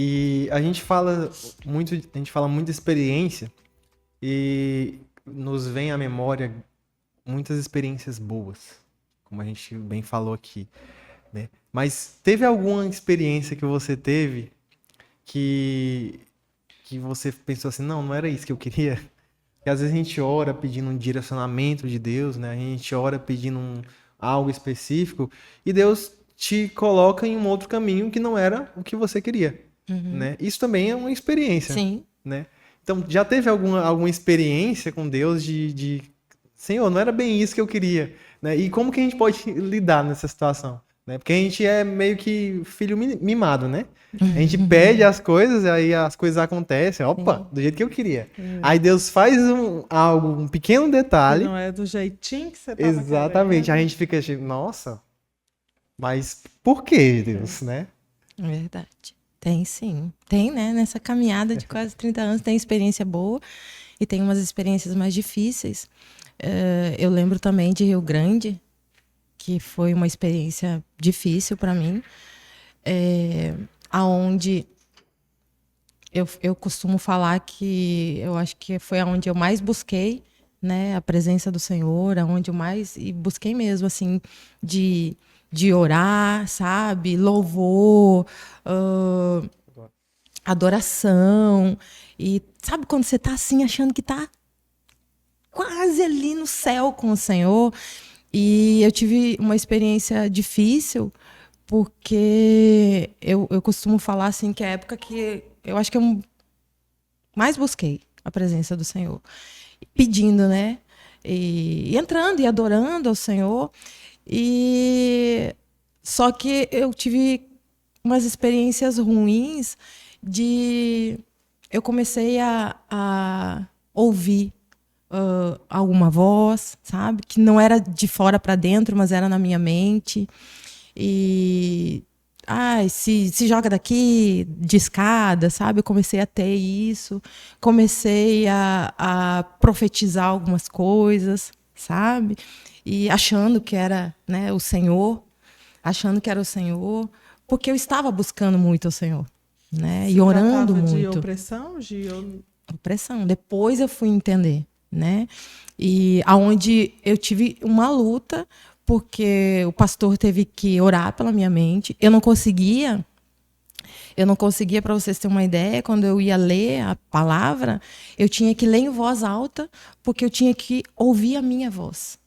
E a gente fala muito de experiência e nos vem à memória muitas experiências boas, como a gente bem falou aqui, né? Mas teve alguma experiência que você teve que, que você pensou assim, não era isso que eu queria? Porque às vezes a gente ora pedindo um direcionamento de Deus, né? A gente ora pedindo algo específico e Deus te coloca em um outro caminho que não era o que você queria, Uhum. né? Isso também é uma experiência, Sim. né? Então, já teve alguma experiência com Deus de Senhor, não era bem isso que eu queria, né? E como que a gente pode lidar nessa situação, né? Porque a gente é meio que filho mimado, né? A gente pede as coisas, aí as coisas acontecem, opa, Sim. do jeito que eu queria. Aí É. Deus faz um pequeno Que detalhe, não é do jeitinho que você tava exatamente. Aí a querendo. gente fica assim, nossa, mas por que, Deus, né? Verdade. Tem sim. Tem, né? Nessa caminhada de quase 30 anos, tem experiência boa e tem umas experiências mais difíceis. Eu lembro também de Rio Grande, que foi uma experiência difícil para mim, aonde eu costumo falar que eu acho que foi aonde eu mais busquei, né, a presença do Senhor, aonde eu mais e busquei mesmo assim de orar, sabe, louvor, adoração. E sabe quando você tá assim achando que tá quase ali no céu com o Senhor? E eu tive uma experiência difícil, porque eu costumo falar assim que é a época que eu acho que eu mais busquei a presença do Senhor, pedindo, né? E entrando e adorando ao Senhor. E só que eu tive umas experiências ruins de eu comecei a ouvir alguma voz, sabe? Que não era de fora para dentro, mas era na minha mente. E ai, se joga daqui de escada, sabe? Eu comecei a ter isso, comecei a profetizar algumas coisas, sabe? E achando que era, né, o Senhor, achando que era o Senhor, porque eu estava buscando muito o Senhor, né? E Se orando tratava de muito. opressão, Opressão. Depois eu fui entender, né? E aonde eu tive uma luta, porque o pastor teve que orar pela minha mente. Eu não conseguia, para vocês terem uma ideia, quando eu ia ler a palavra, eu tinha que ler em voz alta, porque eu tinha que ouvir a minha voz.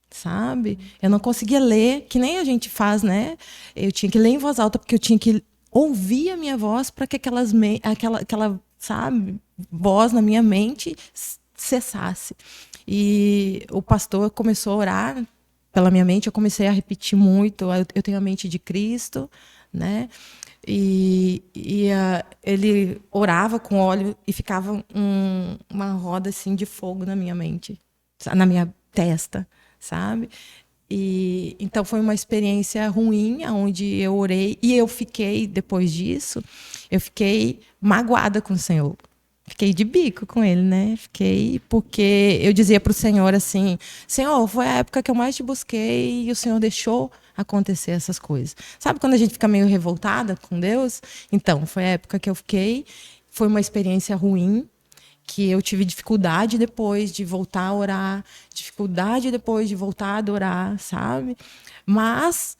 Sabe? Eu não conseguia ler, que nem a gente faz, né? Eu tinha que ler em voz alta, porque eu tinha que ouvir a minha voz para que aquela, sabe, voz na minha mente cessasse. E o pastor começou a orar pela minha mente, eu comecei a repetir muito, eu tenho a mente de Cristo, né? Ele orava com óleo e ficava uma roda assim de fogo na minha mente, na minha testa, sabe? E então foi uma experiência ruim, onde eu orei e eu fiquei depois disso, eu fiquei magoada com o Senhor. Fiquei de bico com ele, né? Fiquei porque eu dizia para o Senhor assim: Senhor, foi a época que eu mais te busquei e o Senhor deixou acontecer essas coisas. Sabe quando a gente fica meio revoltada com Deus? Então, foi a época que eu fiquei. Foi uma experiência ruim, que eu tive dificuldade depois de voltar a orar, dificuldade depois de voltar a adorar, sabe? Mas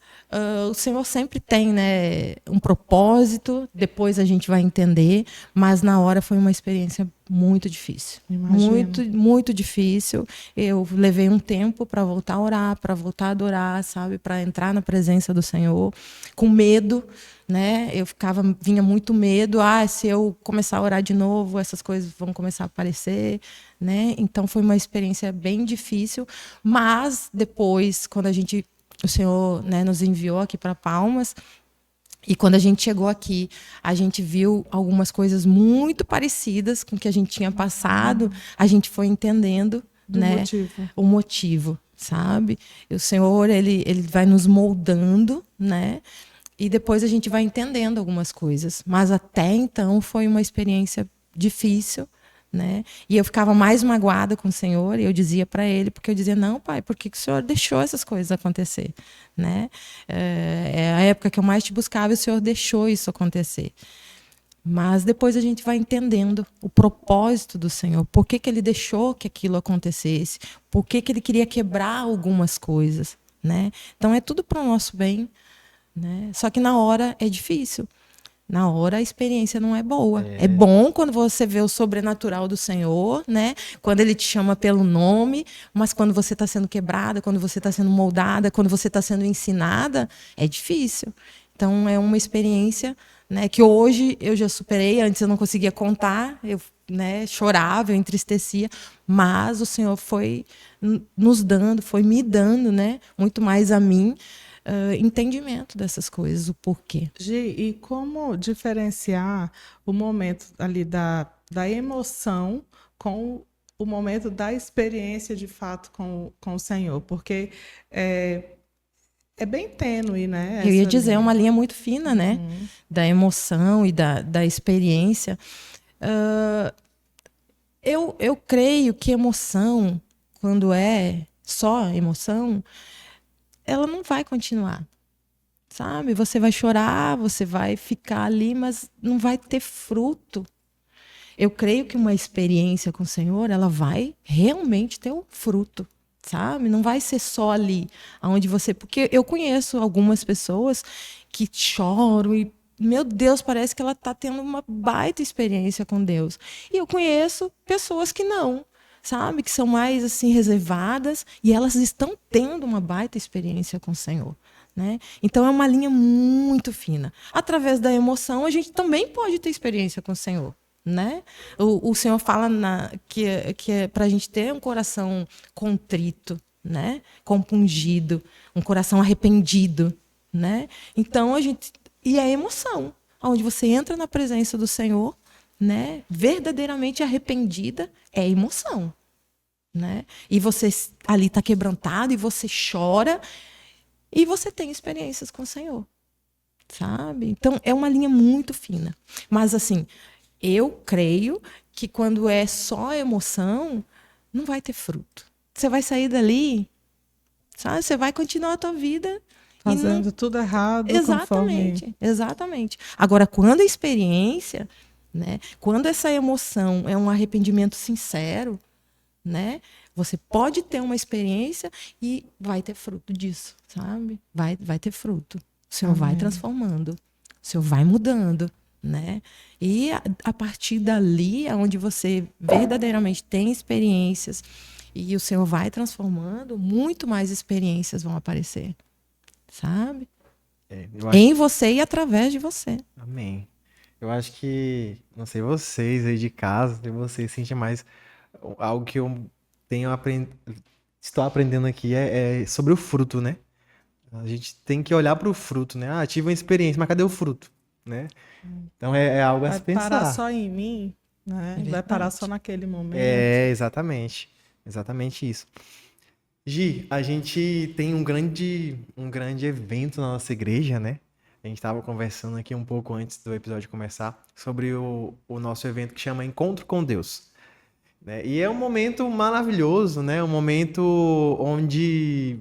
o Senhor sempre tem, né, um propósito, depois a gente vai entender, mas na hora foi uma experiência muito difícil. Imagino. Muito, muito difícil. Eu levei um tempo para voltar a orar, para voltar a adorar, sabe? Para entrar na presença do Senhor, com medo, né? Vinha muito medo, se eu começar a orar de novo, essas coisas vão começar a aparecer, né? Então foi uma experiência bem difícil, mas depois, quando o Senhor, né, nos enviou aqui para Palmas, e quando a gente chegou aqui, a gente viu algumas coisas muito parecidas com o que a gente tinha passado, a gente foi entendendo, né, o motivo, sabe? E o Senhor, ele vai nos moldando, né? E depois a gente vai entendendo algumas coisas. Mas até então foi uma experiência difícil, né? E eu ficava mais magoada com o Senhor, e eu dizia para ele, porque eu dizia, não, pai, por que que o Senhor deixou essas coisas acontecer, né? É a época que eu mais te buscava e o Senhor deixou isso acontecer. Mas depois a gente vai entendendo o propósito do Senhor, por que que ele deixou que aquilo acontecesse, por que que ele queria quebrar algumas coisas, né? Então é tudo para o nosso bem, né? Só que na hora é difícil. Na hora a experiência não é boa. É bom quando você vê o sobrenatural do Senhor, né? Quando ele te chama pelo nome, mas quando você está sendo quebrada, quando você está sendo moldada, quando você está sendo ensinada, é difícil. Então é uma experiência, né, que hoje eu já superei. Antes eu não conseguia contar, eu, né, chorava, eu entristecia, mas o Senhor foi nos dando, foi me dando, né, muito mais a mim, entendimento dessas coisas, o porquê. Gi, e como diferenciar o momento ali da emoção com o momento da experiência de fato com o Senhor? Porque é bem tênue, né? Eu ia essa dizer, é linha. uma linha muito fina, né? Da emoção e da experiência. Eu creio que emoção, quando é só emoção, ela não vai continuar, sabe? Você vai chorar, você vai ficar ali, mas não vai ter fruto. Eu creio que uma experiência com o Senhor, ela vai realmente ter um fruto, sabe? Não vai ser só ali, aonde você... Porque eu conheço algumas pessoas que choram e, meu Deus, parece que ela está tendo uma baita experiência com Deus. E eu conheço pessoas que não, sabe? Que são mais, assim, reservadas e elas estão tendo uma baita experiência com o Senhor, né? Então é uma linha muito fina. Através da emoção, a gente também pode ter experiência com o Senhor, né? O Senhor fala que é para a gente ter um coração contrito, né? Compungido, um coração arrependido, né? Então a gente... E a emoção, onde você entra na presença do Senhor, né? Verdadeiramente arrependida, é emoção, né? E você ali está quebrantado e você chora e você tem experiências com o Senhor, sabe? Então é uma linha muito fina. Mas assim, eu creio que quando é só emoção, não vai ter fruto. Você vai sair dali, sabe? Você vai continuar a tua vida Fazendo tudo errado, exatamente, conforme... exatamente. Agora, quando a experiência, né? Quando essa emoção é um arrependimento sincero, né? Você pode ter uma experiência e vai ter fruto disso, sabe? Vai ter fruto. O Senhor vai transformando, o Senhor vai mudando, né? E a partir dali, onde você verdadeiramente tem experiências e o Senhor vai transformando, muito mais experiências vão aparecer, sabe? Eu acho... Em você e através de você. Amém. Eu acho que, não sei vocês aí de casa, se vocês sentem mais algo que eu tenho estou aprendendo aqui é sobre o fruto, né? A gente tem que olhar para o fruto, né? Ah, tive uma experiência, mas cadê o fruto, né? Então é algo a Vai se parar pensar. só em mim, né? Vai parar só naquele momento. É, exatamente. Exatamente isso. Gi, a gente tem um grande evento na nossa igreja, né? A gente estava conversando aqui um pouco antes do episódio começar sobre o nosso evento que chama Encontro com Deus, né? E é um momento maravilhoso, né? Um momento onde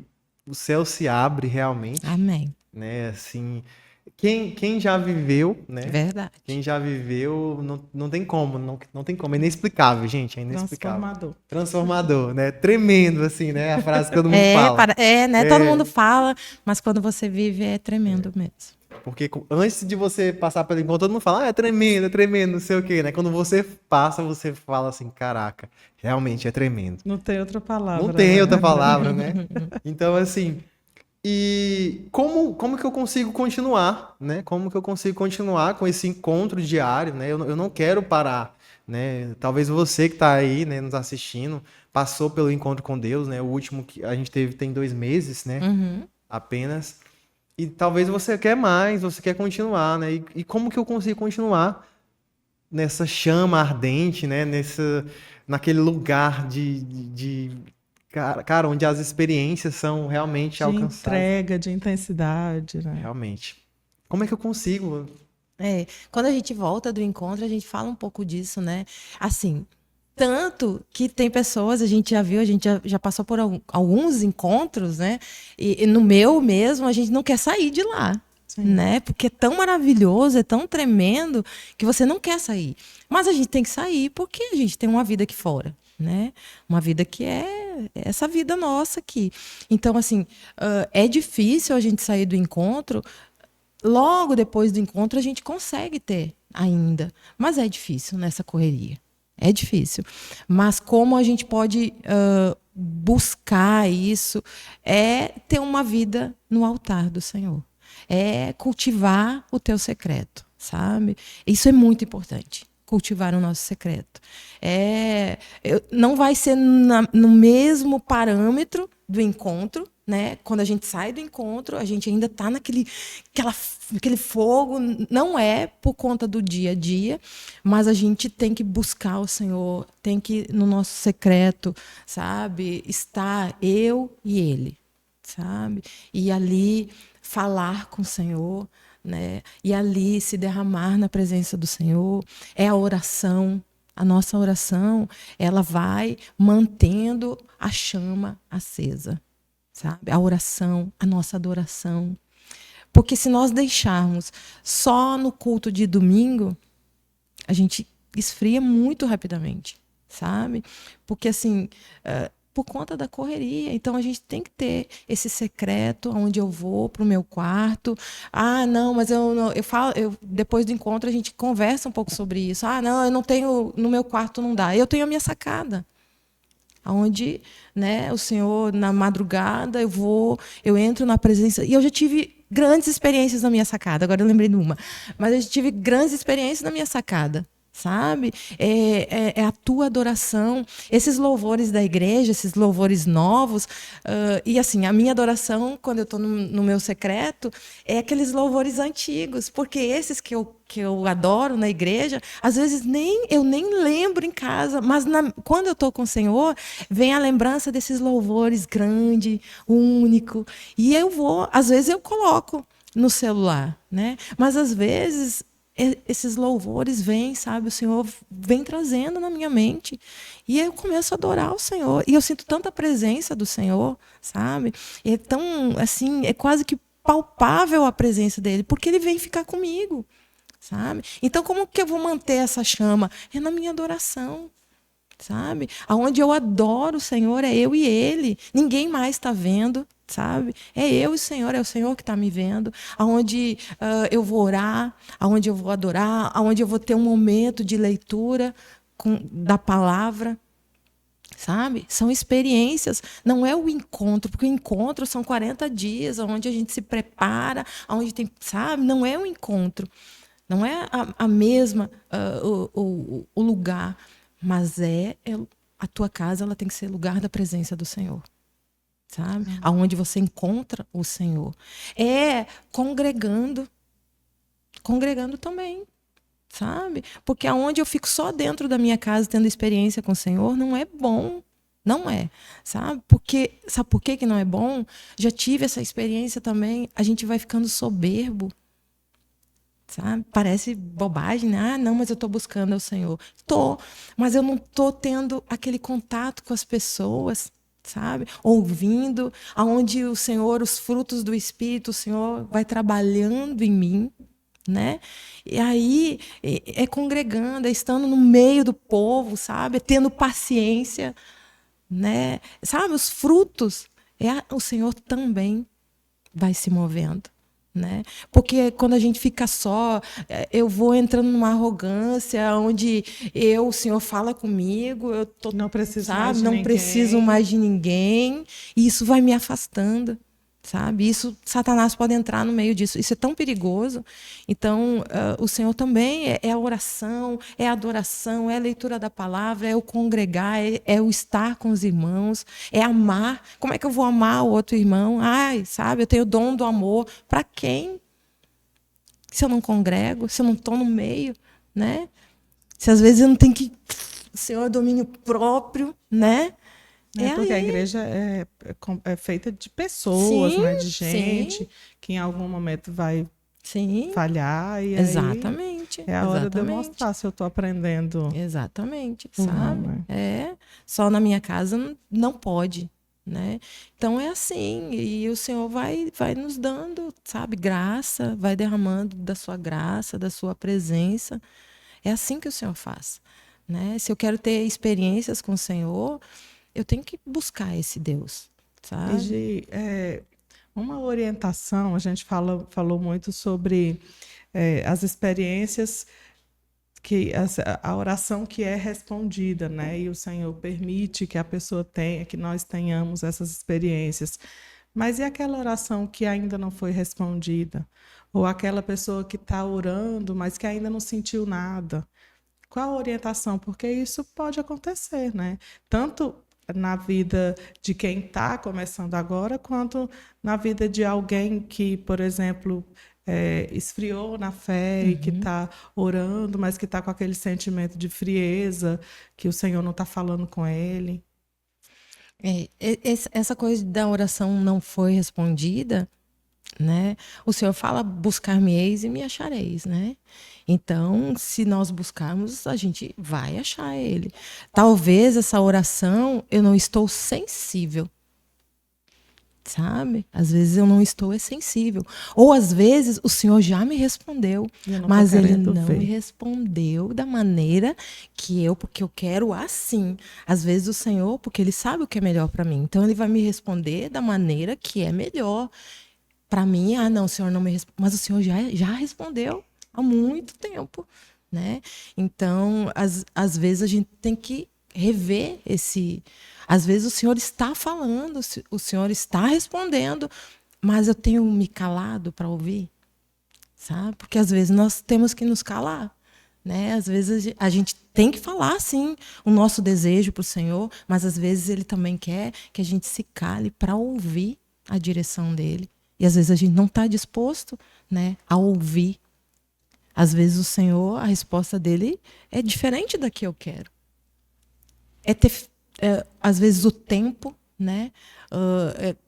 o céu se abre realmente, Amém. né? Assim, quem já viveu, né? Verdade. Quem já viveu, não tem como, não tem como. É inexplicável, gente, é inexplicável. Transformador. Transformador, né? Tremendo, assim, né? A frase que todo mundo fala. Né? Todo mundo fala, mas quando você vive é tremendo mesmo. Porque antes de você passar pelo encontro, todo mundo fala, ah, é tremendo, não sei o quê, né? Quando você passa, você fala assim, caraca, realmente é tremendo. Não tem outra palavra. Não tem né? outra palavra, né? Então, assim, e como que eu consigo continuar, né? Como que eu consigo continuar com esse encontro diário, né? Eu não quero parar, né? Talvez você que tá aí, né, nos assistindo, passou pelo encontro com Deus, né? O último que a gente teve tem 2 meses, né? Apenas. E talvez você quer mais, você quer continuar, né? E como que eu consigo continuar nessa chama ardente, né? Naquele lugar cara, onde as experiências são realmente De alcançadas. entrega, de intensidade, né? Realmente. Como é que eu consigo? Quando a gente volta do encontro, a gente fala um pouco disso, né? Assim, Tanto que tem pessoas, a gente já viu, a gente já passou por alguns encontros, né? E no meu mesmo, a gente não quer sair de lá. Né? Porque é tão maravilhoso, é tão tremendo que você não quer sair. Mas a gente tem que sair porque a gente tem uma vida aqui fora, né? Uma vida que é essa vida nossa aqui. Então, assim, é difícil a gente sair do encontro. Logo depois do encontro a gente consegue ter ainda, mas é difícil nessa correria. É difícil. Mas como a gente pode buscar isso é ter uma vida no altar do Senhor. É cultivar o teu secreto, sabe? Isso é muito importante, cultivar o nosso secreto. Não vai ser no mesmo parâmetro do encontro, né? Quando a gente sai do encontro, a gente ainda está naquele fogo. Não é por conta do dia a dia, mas a gente tem que buscar o Senhor, tem que, no nosso secreto, sabe? Estar eu e Ele, sabe? E ali falar com o Senhor, né? E ali se derramar na presença do Senhor. É a oração. A nossa oração, ela vai mantendo a chama acesa, sabe? A oração, a nossa adoração. Porque se nós deixarmos só no culto de domingo, a gente esfria muito rapidamente, sabe? Porque assim, por conta da correria. Então a gente tem que ter esse secreto onde eu vou para o meu quarto. Ah, não, mas depois do encontro a gente conversa um pouco sobre isso. Ah, não, eu não tenho, no meu quarto não dá. Eu tenho a minha sacada. Onde, né, o Senhor, na madrugada, eu entro na presença. E eu já tive grandes experiências na minha sacada. Agora eu lembrei de uma. Mas eu já tive grandes experiências na minha sacada. Sabe? É a tua adoração. Esses louvores da igreja, esses louvores novos. E assim, a minha adoração, quando eu estou no meu secreto, é aqueles louvores antigos. Porque esses que eu adoro na igreja, às vezes eu nem lembro em casa. Mas quando eu estou com o Senhor, vem a lembrança desses louvores grande, único. E às vezes eu coloco no celular, né? Mas às vezes esses louvores vêm, sabe? O Senhor vem trazendo na minha mente. E eu começo a adorar o Senhor. E eu sinto tanta presença do Senhor, sabe? E é tão, assim, é quase que palpável a presença dele, porque ele vem ficar comigo, sabe? Então, como que eu vou manter essa chama? É na minha adoração, sabe? Aonde eu adoro o Senhor, é eu e ele. Ninguém mais está vendo, sabe? É eu e o Senhor, é o Senhor que está me vendo. Aonde eu vou orar, aonde eu vou adorar, aonde eu vou ter um momento de leitura da palavra, sabe? São experiências, não é o encontro, porque o encontro são 40 dias, onde a gente se prepara, onde tem, sabe? Não é o encontro, não é a mesma, o lugar, mas a tua casa, ela tem que ser lugar da presença do Senhor. Sabe? Aonde você encontra o Senhor. É congregando também, sabe? Porque aonde eu fico só dentro da minha casa tendo experiência com o Senhor, não é bom. Não é, sabe? Sabe por que não é bom? Já tive essa experiência também. A gente vai ficando soberbo, sabe? Parece bobagem, né? Ah, não, mas eu estou buscando ao Senhor. Estou, mas eu não estou tendo aquele contato com as pessoas, sabe? Ouvindo, aonde o Senhor, os frutos do Espírito, o Senhor vai trabalhando em mim, né? E aí é congregando, é estando no meio do povo, sabe? É tendo paciência, né? Sabe? Os frutos, o Senhor também vai se movendo. Né? Porque quando a gente fica só, eu vou entrando numa arrogância onde o Senhor fala comigo, eu não preciso mais de ninguém, e isso vai me afastando, sabe? Satanás pode entrar no meio disso. Isso é tão perigoso. Então, o Senhor também é a oração, é a adoração, é a leitura da palavra, é o congregar, é o estar com os irmãos, é amar. Como é que eu vou amar o outro irmão? Ai, sabe, eu tenho o dom do amor. Para quem? Se eu não congrego, se eu não estou no meio, né? Se às vezes eu não tenho que... Senhor, domínio próprio, né? Porque a igreja é feita de pessoas, sim, né? De gente que em algum momento vai falhar. E exatamente. É a hora de eu exatamente. mostrar se eu estou aprendendo. Exatamente, Ou não, sabe? né? Só na minha casa não pode, né? Então é assim, e o Senhor vai nos dando, sabe, graça, vai derramando da sua graça, da sua presença. É assim que o Senhor faz, né? Se eu quero ter experiências com o Senhor, eu tenho que buscar esse Deus, E sabe? uma orientação, a gente falou muito sobre as experiências a oração que é respondida, né? E o Senhor permite que a pessoa tenha, que nós tenhamos essas experiências. Mas e aquela oração que ainda não foi respondida? Ou aquela pessoa que está orando, mas que ainda não sentiu nada? Qual a orientação? Porque isso pode acontecer, né? Tanto na vida de quem está começando agora, quanto na vida de alguém que, por exemplo, esfriou na fé e que Uhum. está orando, mas que está com aquele sentimento de frieza, que o Senhor não está falando com ele. Essa coisa da oração não foi respondida, né? O Senhor fala: buscar-me-eis e me achareis, né? Então, se nós buscarmos, a gente vai achar Ele. Talvez essa oração eu não estou sensível, sabe? Às vezes eu não estou sensível. Ou às vezes o Senhor já me respondeu, E eu não estou mas Ele querendo não ver. me respondeu da maneira porque eu quero assim. Às vezes o Senhor, porque Ele sabe o que é melhor para mim, então Ele vai me responder da maneira que é melhor. Para mim, não, o Senhor não me respondeu. Mas o Senhor já respondeu há muito tempo, né? Então, às vezes a gente tem que rever esse. Às vezes o Senhor está falando, o Senhor está respondendo, mas eu tenho me calado para ouvir, sabe? Porque às vezes nós temos que nos calar, né? Às vezes a gente tem que falar, sim, o nosso desejo para o Senhor, mas às vezes Ele também quer que a gente se cale para ouvir a direção dele. E às vezes a gente não está disposto, né, a ouvir. Às vezes o Senhor, a resposta dele é diferente da que eu quero. Às vezes o tempo, né?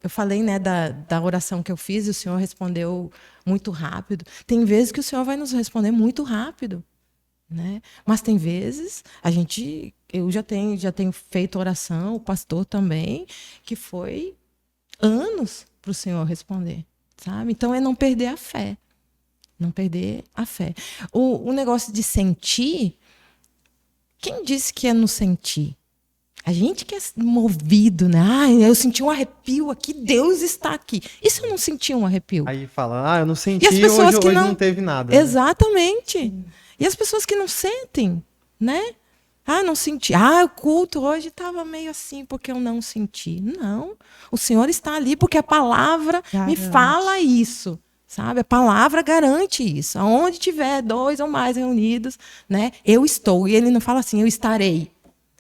Eu falei, né, da oração que eu fiz e o Senhor respondeu muito rápido. Tem vezes que o Senhor vai nos responder muito rápido, né? Mas tem vezes eu já tenho feito oração, o pastor também, que foi anos para o Senhor responder, sabe? Então é não perder a fé. Não perder a fé. O negócio de sentir, quem disse que é no sentir? A gente que é movido, né? Eu senti um arrepio aqui, Deus está aqui. E se eu não senti um arrepio? Aí fala, eu não E senti, as pessoas que hoje não... não teve nada. Né? Exatamente. E as pessoas que não sentem, né? Não senti. O culto hoje estava meio assim porque eu não senti. Não. O Senhor está ali porque a palavra me fala isso. Sabe? A palavra garante isso. Aonde tiver 2 ou mais reunidos, né? Eu estou. E ele não fala assim, eu estarei.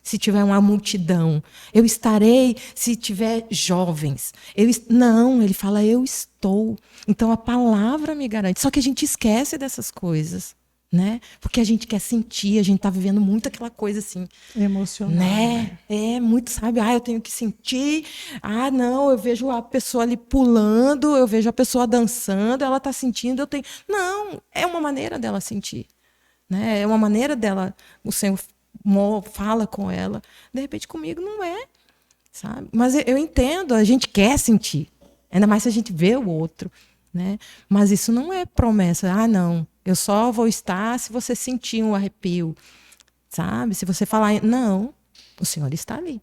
Se tiver uma multidão. Eu estarei se tiver jovens. Não, ele fala, eu estou. Então a palavra me garante. Só que a gente esquece dessas coisas. Né? Porque a gente quer sentir, a gente está vivendo muito aquela coisa assim. Emocional. Né? Muito, sabe? Eu tenho que sentir. Não, eu vejo a pessoa ali pulando, eu vejo a pessoa dançando, ela está sentindo, eu tenho. Não, é uma maneira dela sentir. Né? É uma maneira dela, o Senhor fala com ela. De repente, comigo não é. Sabe? Mas eu entendo, a gente quer sentir. Ainda mais se a gente vê o outro. Né? Mas isso não é promessa. Não. Eu só vou estar se você sentir um arrepio, sabe? Se você falar, não, o Senhor está ali.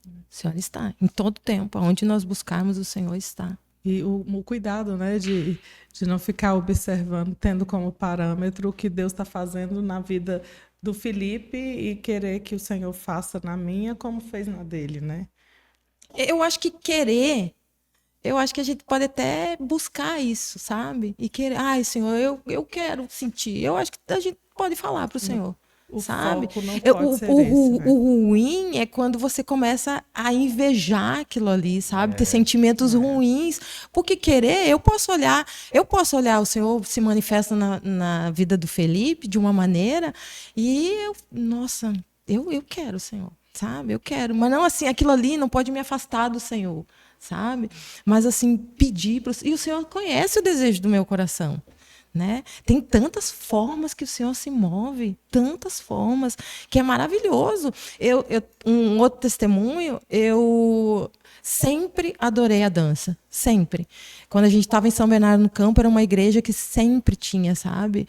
O Senhor está. Em todo tempo, aonde nós buscarmos, o Senhor está. E o cuidado, né, de não ficar observando, tendo como parâmetro o que Deus está fazendo na vida do Felipe e querer que o Senhor faça na minha como fez na dele, né? Eu acho que eu acho que a gente pode até buscar isso, sabe? E querer, Senhor, eu quero sentir. Eu acho que a gente pode falar para o Senhor, sabe? Foco não pode ser esse, né? O ruim é quando você começa a invejar aquilo ali, sabe? Ter sentimentos ruins. Porque querer, eu posso olhar o Senhor se manifesta na vida do Felipe de uma maneira e eu quero, Senhor, sabe? Eu quero. Mas não assim, aquilo ali não pode me afastar do Senhor. Sabe? Mas assim, pedir para e o Senhor conhece o desejo do meu coração, né? Tem tantas formas que o Senhor se move, tantas formas, que é maravilhoso. Um outro testemunho, eu sempre adorei a dança, sempre. Quando a gente estava em São Bernardo no Campo, era uma igreja que sempre tinha, sabe?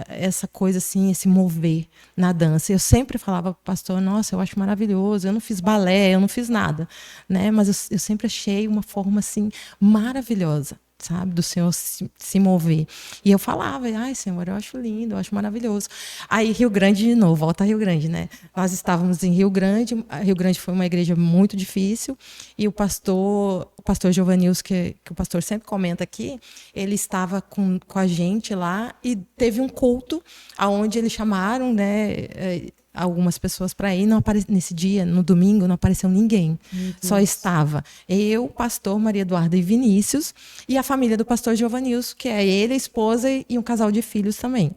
Essa coisa assim, esse mover na dança. Eu sempre falava para o pastor, nossa, eu acho maravilhoso, eu não fiz balé, eu não fiz nada, né? Mas eu sempre achei uma forma assim maravilhosa, sabe, do Senhor se mover. E eu falava, ai, Senhor, eu acho lindo, eu acho maravilhoso. Aí, Rio Grande de novo, volta a Rio Grande, né? Nós estávamos em Rio Grande, Rio Grande foi uma igreja muito difícil, e o pastor Giovanilson, que o pastor sempre comenta aqui, ele estava com a gente lá, e teve um culto, onde eles chamaram, né, algumas pessoas para ir, nesse dia, no domingo, não apareceu ninguém. Só estava eu, pastor Maria Eduarda e Vinícius, e a família do pastor Giovanilson, que é ele, a esposa e um casal de filhos também.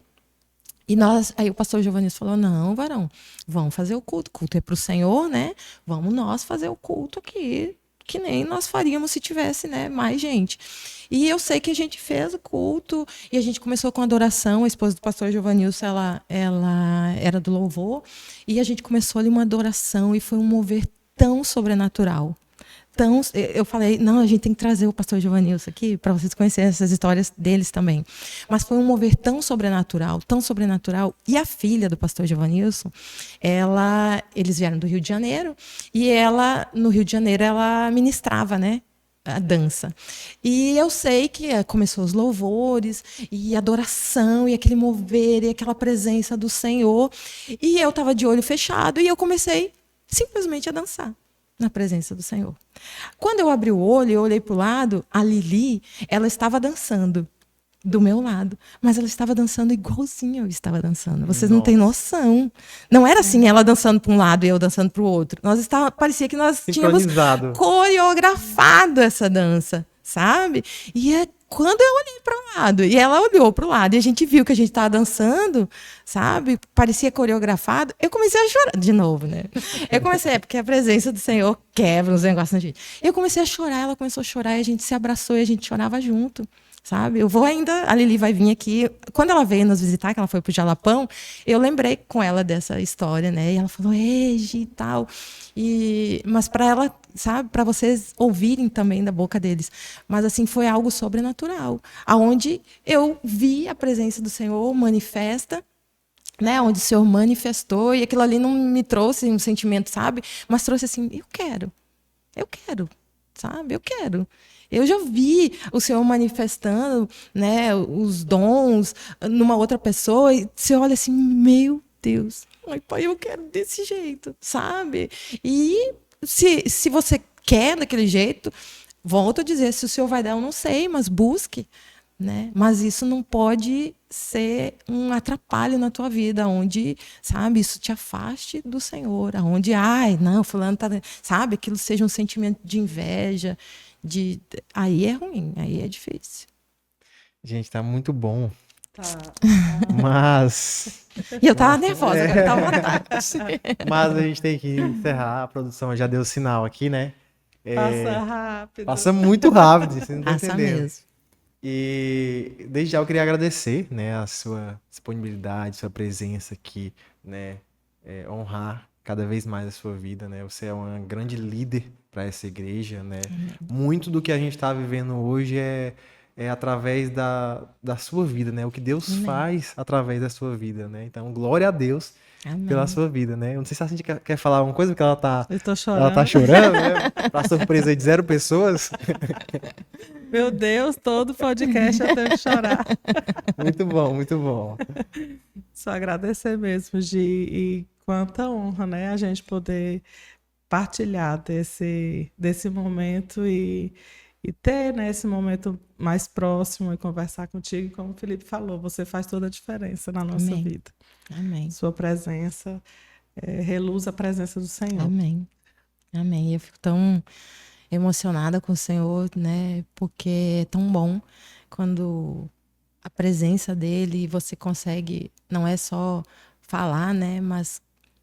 Aí o pastor Giovanilson falou, não, varão, vamos fazer o culto é para o Senhor, né? Vamos nós fazer o culto aqui, que nem nós faríamos se tivesse, né, mais gente. E eu sei que a gente fez o culto, e a gente começou com adoração. A esposa do pastor Giovanilson, ela era do louvor, e a gente começou ali uma adoração, e foi um mover tão sobrenatural. Então, eu falei, não, a gente tem que trazer o pastor Giovanilson aqui para vocês conhecerem essas histórias deles também. Mas foi um mover tão sobrenatural, e a filha do pastor Giovanilson, eles vieram do Rio de Janeiro, e no Rio de Janeiro, ela ministrava, né, a dança. E eu sei que começou os louvores, e a adoração, e aquele mover, e aquela presença do Senhor, e eu estava de olho fechado, e eu comecei simplesmente a dançar na presença do Senhor. Quando eu abri o olho, eu olhei para o lado, a Lili, ela estava dançando do meu lado, mas ela estava dançando igualzinho eu estava dançando. Vocês não têm noção. Não era assim, ela dançando para um lado e eu dançando para o outro. Parecia que nós tínhamos coreografado essa dança, sabe? E quando eu olhei para o lado, e ela olhou para o lado, e a gente viu que a gente estava dançando, sabe? Parecia coreografado. Eu comecei a chorar de novo, né? Porque a presença do Senhor quebra os negócios na gente. Eu comecei a chorar, ela começou a chorar, e a gente se abraçou e a gente chorava junto, sabe? A Lili vai vir aqui. Quando ela veio nos visitar, que ela foi pro Jalapão, eu lembrei com ela dessa história, né? E ela falou, Egi, e tal. Mas para ela, sabe, para vocês ouvirem também da boca deles. Mas assim, foi algo sobrenatural, aonde eu vi a presença do Senhor manifesta, né, onde o Senhor manifestou, e aquilo ali não me trouxe um sentimento, sabe? Mas trouxe assim, eu quero, sabe? Eu quero. Eu já vi o Senhor manifestando, né, os dons numa outra pessoa, e você olha assim, meu Deus, ai, pai, eu quero desse jeito, sabe? E se você quer daquele jeito, volto a dizer, se o Senhor vai dar, eu não sei, mas busque, né? Mas isso não pode ser um atrapalho na tua vida, onde, sabe, isso te afaste do Senhor, aonde, ai, não, fulano tá, sabe, aquilo seja um sentimento de inveja, aí é ruim, aí é difícil. Gente, tá muito bom. Tá. Mas... E eu tava nervosa, agora tava à vontade. Mas a gente tem que encerrar, a produção já deu sinal aqui, né? Passa rápido. Passa muito rápido, você não tá entendendo. Mesmo. E desde já eu queria agradecer, né, a sua disponibilidade, sua presença aqui, né, honrar cada vez mais a sua vida, né? Você é uma grande líder para essa igreja, né? Muito do que a gente está vivendo hoje é através da sua vida, né? O que Deus faz através da sua vida, né? Então, glória a Deus pela sua vida, né? Eu não sei se a Cindy quer falar alguma coisa, porque ela tá chorando, né? Pra surpresa de 0 pessoas. Meu Deus, todo podcast eu tenho que chorar. Muito bom, muito bom. Só agradecer mesmo, Gi, e quanta honra, né? A gente poder partilhar desse momento e ter, né, esse momento mais próximo e conversar contigo. Como o Felipe falou, você faz toda a diferença na nossa vida. Amém. Sua presença reluz a presença do Senhor. Amém. Amém. Eu fico tão emocionada com o Senhor, né? Porque é tão bom quando a presença dele, você consegue, não é só falar, né? Mas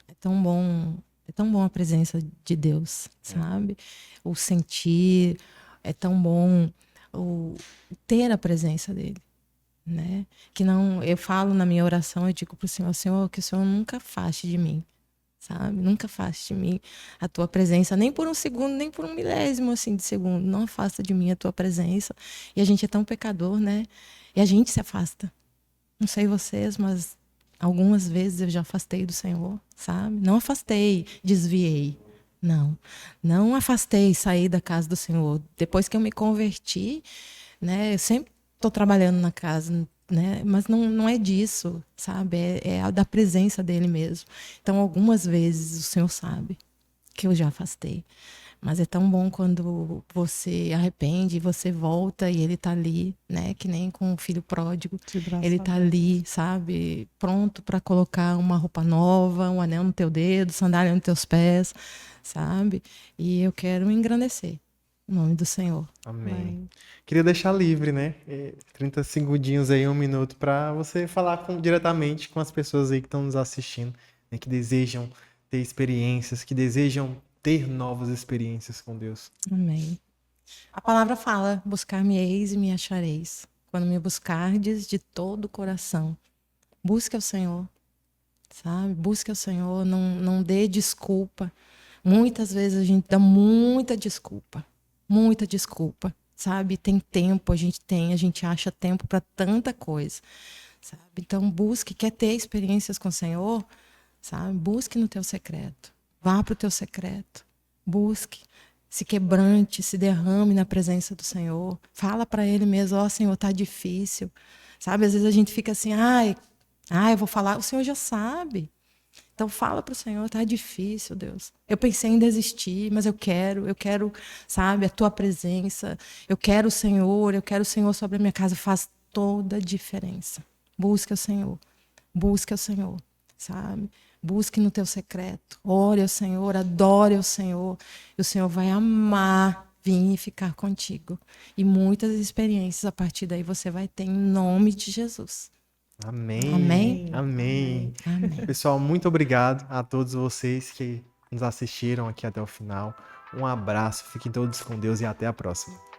é tão bom a presença de Deus, sabe? O sentir, é tão bom ter a presença dele. né? Que não, eu falo na minha oração, eu digo pro Senhor, Senhor, que o Senhor nunca afaste de mim, sabe? Nunca afaste de mim a tua presença, nem por um segundo, nem por um milésimo assim de segundo. Não afasta de mim a tua presença. E a gente é tão pecador, né? E a gente se afasta. Não sei vocês, mas algumas vezes eu já afastei do Senhor, sabe? Não afastei, desviei. Não, não afastei, saí da casa do Senhor. Depois que eu me converti, né? Eu sempre estou trabalhando na casa, né? Mas não é disso, sabe? É a da presença dele mesmo. Então, algumas vezes o Senhor sabe que eu já afastei. Mas é tão bom quando você arrepende, você volta e ele tá ali, né? Que nem com o filho pródigo. De braço Ele tá aberto. ali, sabe? Pronto para colocar uma roupa nova, um anel no teu dedo, sandália nos teus pés, sabe? E eu quero engrandecer o nome do Senhor. Amém. Amém. Queria deixar livre, né? 30 segundinhos aí, 1 minuto, para você falar diretamente com as pessoas aí que estão nos assistindo, né, que desejam ter experiências, que desejam ter novas experiências com Deus. Amém. A palavra fala: buscar-me-eis e me achareis, quando me buscardes de todo o coração. Busque ao Senhor, sabe? Busque ao Senhor, não dê desculpa. Muitas vezes a gente dá muita desculpa, sabe? Tem tempo, a gente acha tempo para tanta coisa, sabe? Então busque, quer ter experiências com o Senhor, sabe? Busque no teu secreto, vá para o teu secreto, busque, se quebrante, se derrame na presença do Senhor, fala para Ele mesmo: ó, Senhor, tá difícil, sabe? Às vezes a gente fica assim, eu vou falar, o Senhor já sabe. Então fala para o Senhor: tá difícil, Deus. Eu pensei em desistir, mas eu quero, sabe, a tua presença. Eu quero o Senhor sobre a minha casa. Faz toda a diferença. Busque o Senhor, sabe? Busque no teu secreto. Ore ao Senhor, adore ao Senhor. E o Senhor vai amar vir e ficar contigo. E muitas experiências a partir daí você vai ter, em nome de Jesus. Amém. Amém? Amém. Amém. Pessoal, muito obrigado a todos vocês que nos assistiram aqui até o final. Um abraço, fiquem todos com Deus e até a próxima.